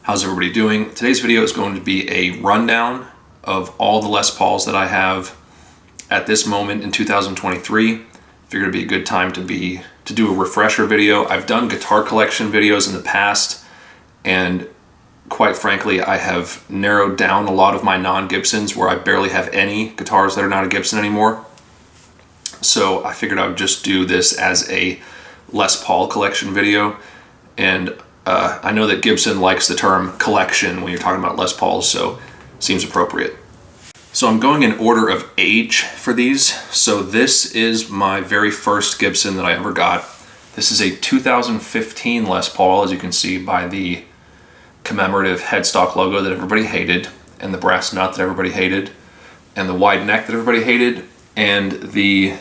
How's everybody doing? Today's video is going to be a rundown of all the Les Pauls that I have at this moment in 2023. Figured it'd be a good time to do a refresher video. I've done guitar collection videos in the past, and quite frankly, I have narrowed down a lot of my non-Gibsons where I barely have any guitars that are not a Gibson anymore. So I figured I would just do this as a Les Paul collection video. And I know that Gibson likes the term collection when you're talking about Les Pauls, so seems appropriate. So I'm going in order of age for these. So this is my very first Gibson that I ever got. This is a 2015 Les Paul, as you can see by the commemorative headstock logo that everybody hated, and the brass nut that everybody hated, and the wide neck that everybody hated, and the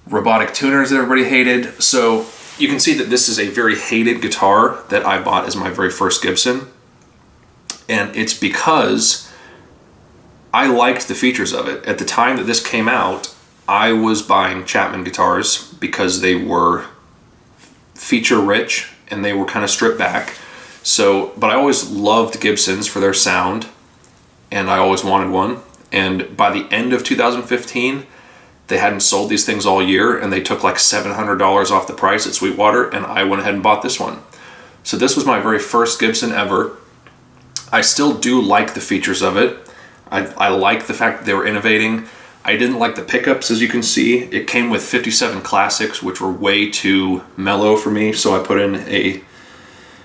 robotic tuners that everybody hated. So you can see that this is a very hated guitar that I bought as my very first Gibson. And it's because I liked the features of it. At the time that this came out, I was buying Chapman guitars because they were feature rich and they were kind of stripped back. But I always loved Gibsons for their sound, and I always wanted one. And by the end of 2015, they hadn't sold these things all year, and they took like $700 off the price at Sweetwater, and I went ahead and bought this one. So this was my very first Gibson ever. I still do like the features of it. I like the fact that they were innovating. I didn't like the pickups, as you can see. It came with 57 Classics, which were way too mellow for me, so I put in a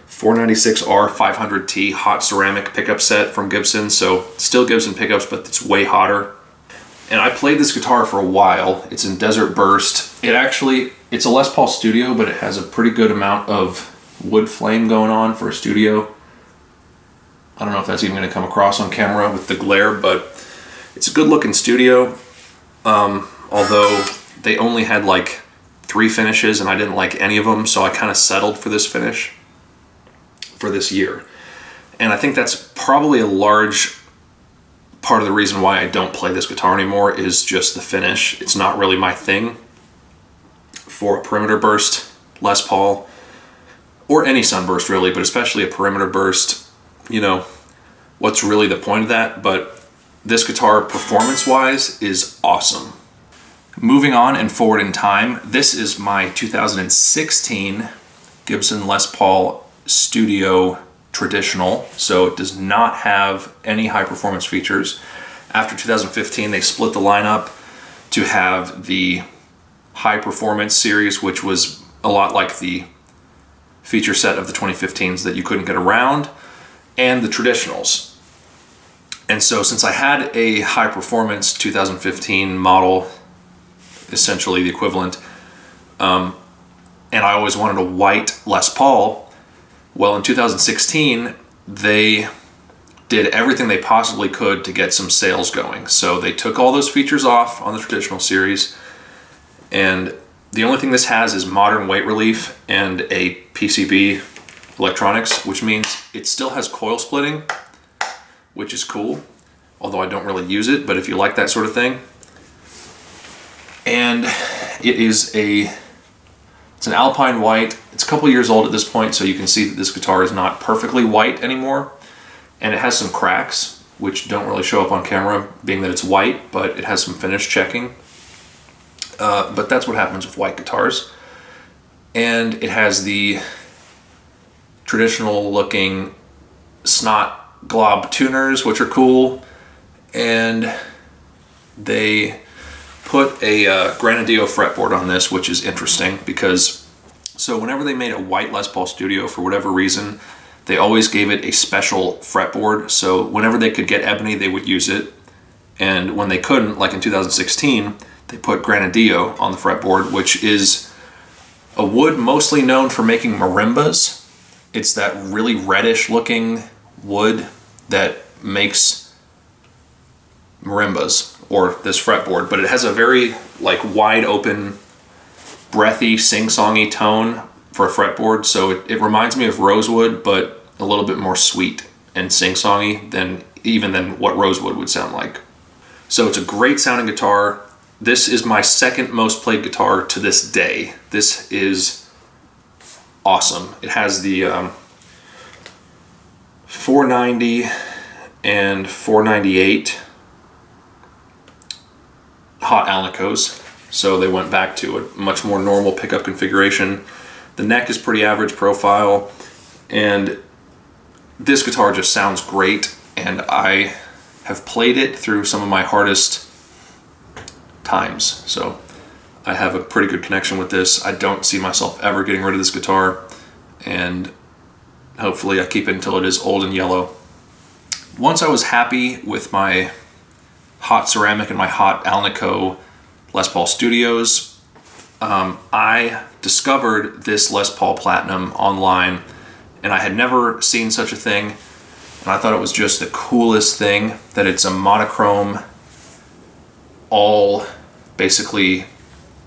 496R 500T hot ceramic pickup set from Gibson. So still Gibson pickups, but it's way hotter. And I played this guitar for a while. It's in Desert Burst. It's a Les Paul Studio, but it has a pretty good amount of wood flame going on for a studio. I don't know if that's even going to come across on camera with the glare, but it's a good looking studio. Although they only had like 3 finishes and I didn't like any of them, so I kind of settled for this finish for this year. And I think that's probably a large part of the reason why I don't play this guitar anymore is just the finish. It's not really my thing. For a perimeter burst Les Paul, or any sunburst really, but especially a perimeter burst, you know, what's really the point of that? But this guitar, performance-wise, is awesome. Moving on and forward in time, this is my 2016 Gibson Les Paul Studio Traditional, so it does not have any high performance features. After 2015, they split the lineup to have the high performance series, which was a lot like the feature set of the 2015s that you couldn't get around, and the traditionals. And so since I had a high performance 2015 model, essentially the equivalent, and I always wanted a white Les Paul, well, in 2016, they did everything they possibly could to get some sales going. So they took all those features off on the traditional series, and the only thing this has is modern weight relief and a PCB electronics, which means it still has coil splitting, which is cool, although I don't really use it, but if you like that sort of thing. And it's an Alpine white. It's a couple years old at this point, so you can see that this guitar is not perfectly white anymore. And it has some cracks, which don't really show up on camera, being that it's white, but it has some finish checking. But that's what happens with white guitars. And it has the traditional looking snot glob tuners, which are cool. And they put a Granadillo fretboard on this, which is interesting because whenever they made a white Les Paul Studio, for whatever reason, they always gave it a special fretboard. So whenever they could get ebony, they would use it. And when they couldn't, like in 2016, they put Granadillo on the fretboard, which is a wood mostly known for making marimbas. It's that really reddish looking wood that makes marimbas, or this fretboard, but it has a very like wide open, breathy, sing-songy tone for a fretboard. So it reminds me of rosewood, but a little bit more sweet and sing-songy than what rosewood would sound like. So it's a great sounding guitar. This is my second most played guitar to this day. This is awesome. It has the 490 and 498 hot Alnicos, so they went back to a much more normal pickup configuration. The neck is pretty average profile, and this guitar just sounds great, and I have played it through some of my hardest times, so I have a pretty good connection with this. I don't see myself ever getting rid of this guitar, and hopefully I keep it until it is old and yellow. Once I was happy with my hot ceramic and my hot Alnico Les Paul Studios, I discovered this Les Paul Platinum online, and I had never seen such a thing, and I thought it was just the coolest thing that it's a monochrome, all basically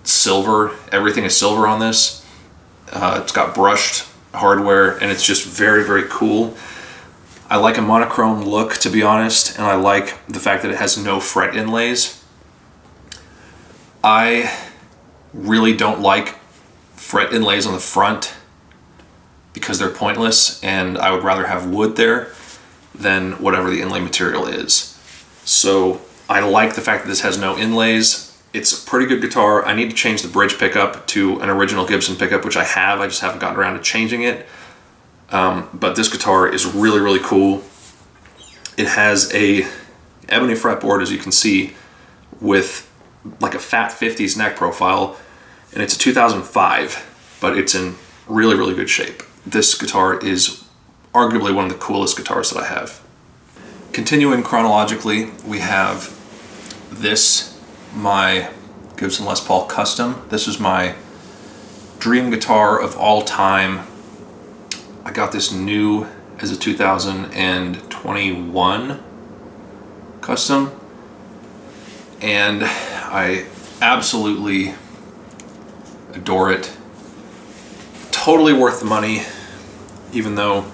silver. Everything is silver on this. It's got brushed hardware, and it's just very, very cool. I like a monochrome look, to be honest, and I like the fact that it has no fret inlays. I really don't like fret inlays on the front because they're pointless, and I would rather have wood there than whatever the inlay material is. So I like the fact that this has no inlays. It's a pretty good guitar. I need to change the bridge pickup to an original Gibson pickup, which I have. I just haven't gotten around to changing it. But this guitar is really, really cool. It has a ebony fretboard, as you can see, with like a fat 50s neck profile, and it's a 2005, but it's in really, really good shape. This guitar is arguably one of the coolest guitars that I have. Continuing chronologically, we have this, my Gibson Les Paul Custom. This is my dream guitar of all time. I got this new as a 2021 Custom, and I absolutely adore it. Totally worth the money, even though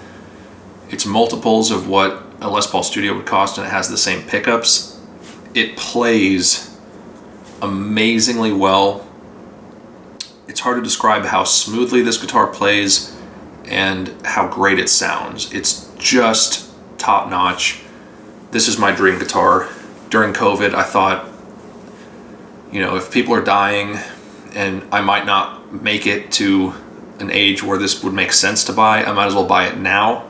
it's multiples of what a Les Paul Studio would cost, and it has the same pickups. It plays amazingly well. It's hard to describe how smoothly this guitar plays and how great it sounds. It's just top notch. This is my dream guitar. During COVID, I thought, you know, if people are dying and I might not make it to an age where this would make sense to buy, I might as well buy it now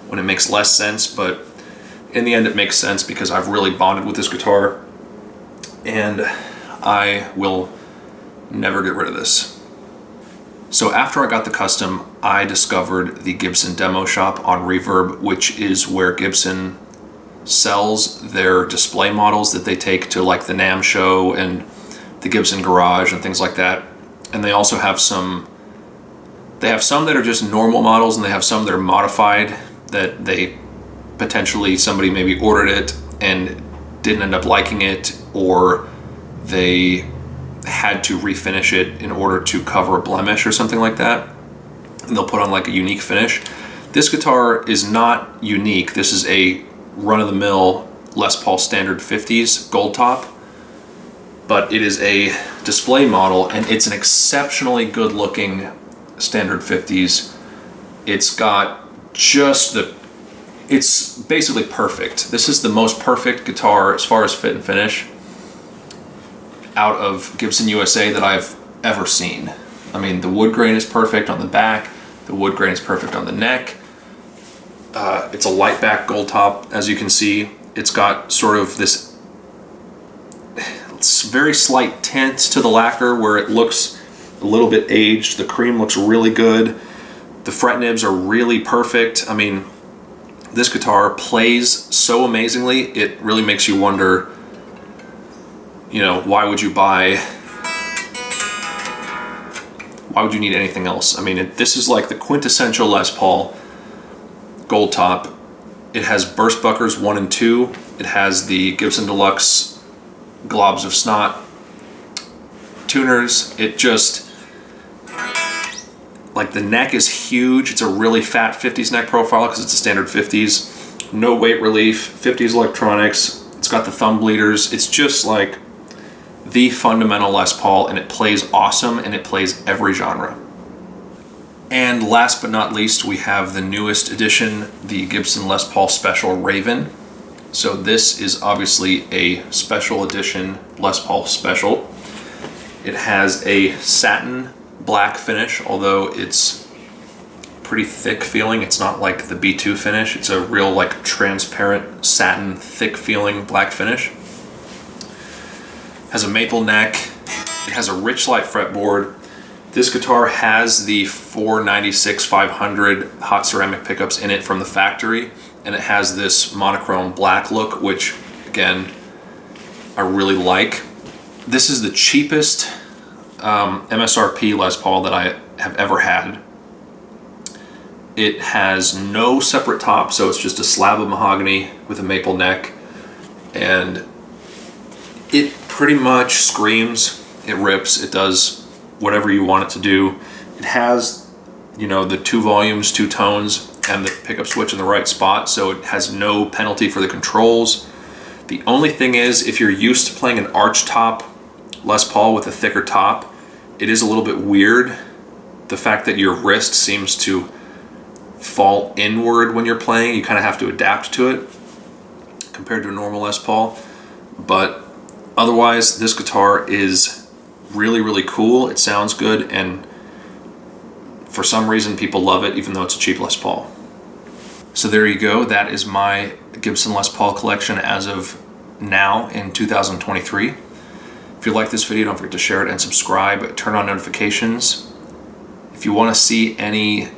when it makes less sense. But in the end, it makes sense because I've really bonded with this guitar, and I will never get rid of this. So after I got the Custom, I discovered the Gibson Demo Shop on Reverb, which is where Gibson sells their display models that they take to like the NAMM show and the Gibson Garage and things like that. And they also have some that are just normal models, and they have some that are modified, that they potentially, somebody maybe ordered it and didn't end up liking it, or they had to refinish it in order to cover a blemish or something like that, and they'll put on like a unique finish. This guitar is not unique. This is a run-of-the-mill Les Paul Standard 50s gold top, but it is a display model, and it's an exceptionally good looking Standard 50s. It's got just it's basically perfect. This is the most perfect guitar as far as fit and finish out of Gibson USA that I've ever seen. I mean, the wood grain is perfect on the back, the wood grain is perfect on the neck. It's a light back gold top, as you can see. It's got sort of this very slight tint to the lacquer where it looks a little bit aged. The cream looks really good. The fret nibs are really perfect. I mean, this guitar plays so amazingly, it really makes you wonder, you know, why would you need anything else? I mean, this is like the quintessential Les Paul gold top. It has burst buckers 1 and 2. It has the Gibson Deluxe globs of snot tuners. It just, like, the neck is huge. It's a really fat 50s neck profile because it's a standard 50s. No weight relief, 50s electronics. It's got the thumb bleeders. It's just like the fundamental Les Paul, and it plays awesome, and it plays every genre. And last but not least, we have the newest edition, the Gibson Les Paul Special Raven. So this is obviously a special edition Les Paul Special. It has a satin black finish, although it's pretty thick feeling. It's not like the B2 finish. It's a real like transparent satin thick feeling black finish. Has a maple neck. It has a Richlite fretboard. This guitar has the 496 500 hot ceramic pickups in it from the factory, and it has this monochrome black look, which again I really like. This is the cheapest MSRP Les Paul that I have ever had. It has no separate top, so it's just a slab of mahogany with a maple neck, and it pretty much screams, it rips, it does whatever you want it to do. It has, you know, the 2 volumes, 2 tones, and the pickup switch in the right spot, so it has no penalty for the controls. The only thing is, if you're used to playing an arch top Les Paul with a thicker top, it is a little bit weird. The fact that your wrist seems to fall inward when you're playing, you kind of have to adapt to it compared to a normal Les Paul. But otherwise, this guitar is really, really cool. It sounds good, and for some reason people love it even though it's a cheap Les Paul. So there you go. That is my Gibson Les Paul collection as of now in 2023. If you like this video, don't forget to share it and subscribe. Turn on notifications. If you want to see any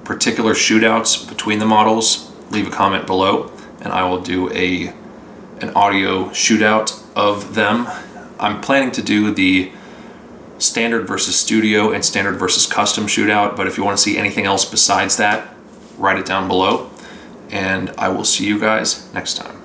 particular shootouts between the models, leave a comment below and I will do an audio shootout of them. I'm planning to do the standard versus studio and standard versus custom shootout, but if you want to see anything else besides that, write it down below, and I will see you guys next time.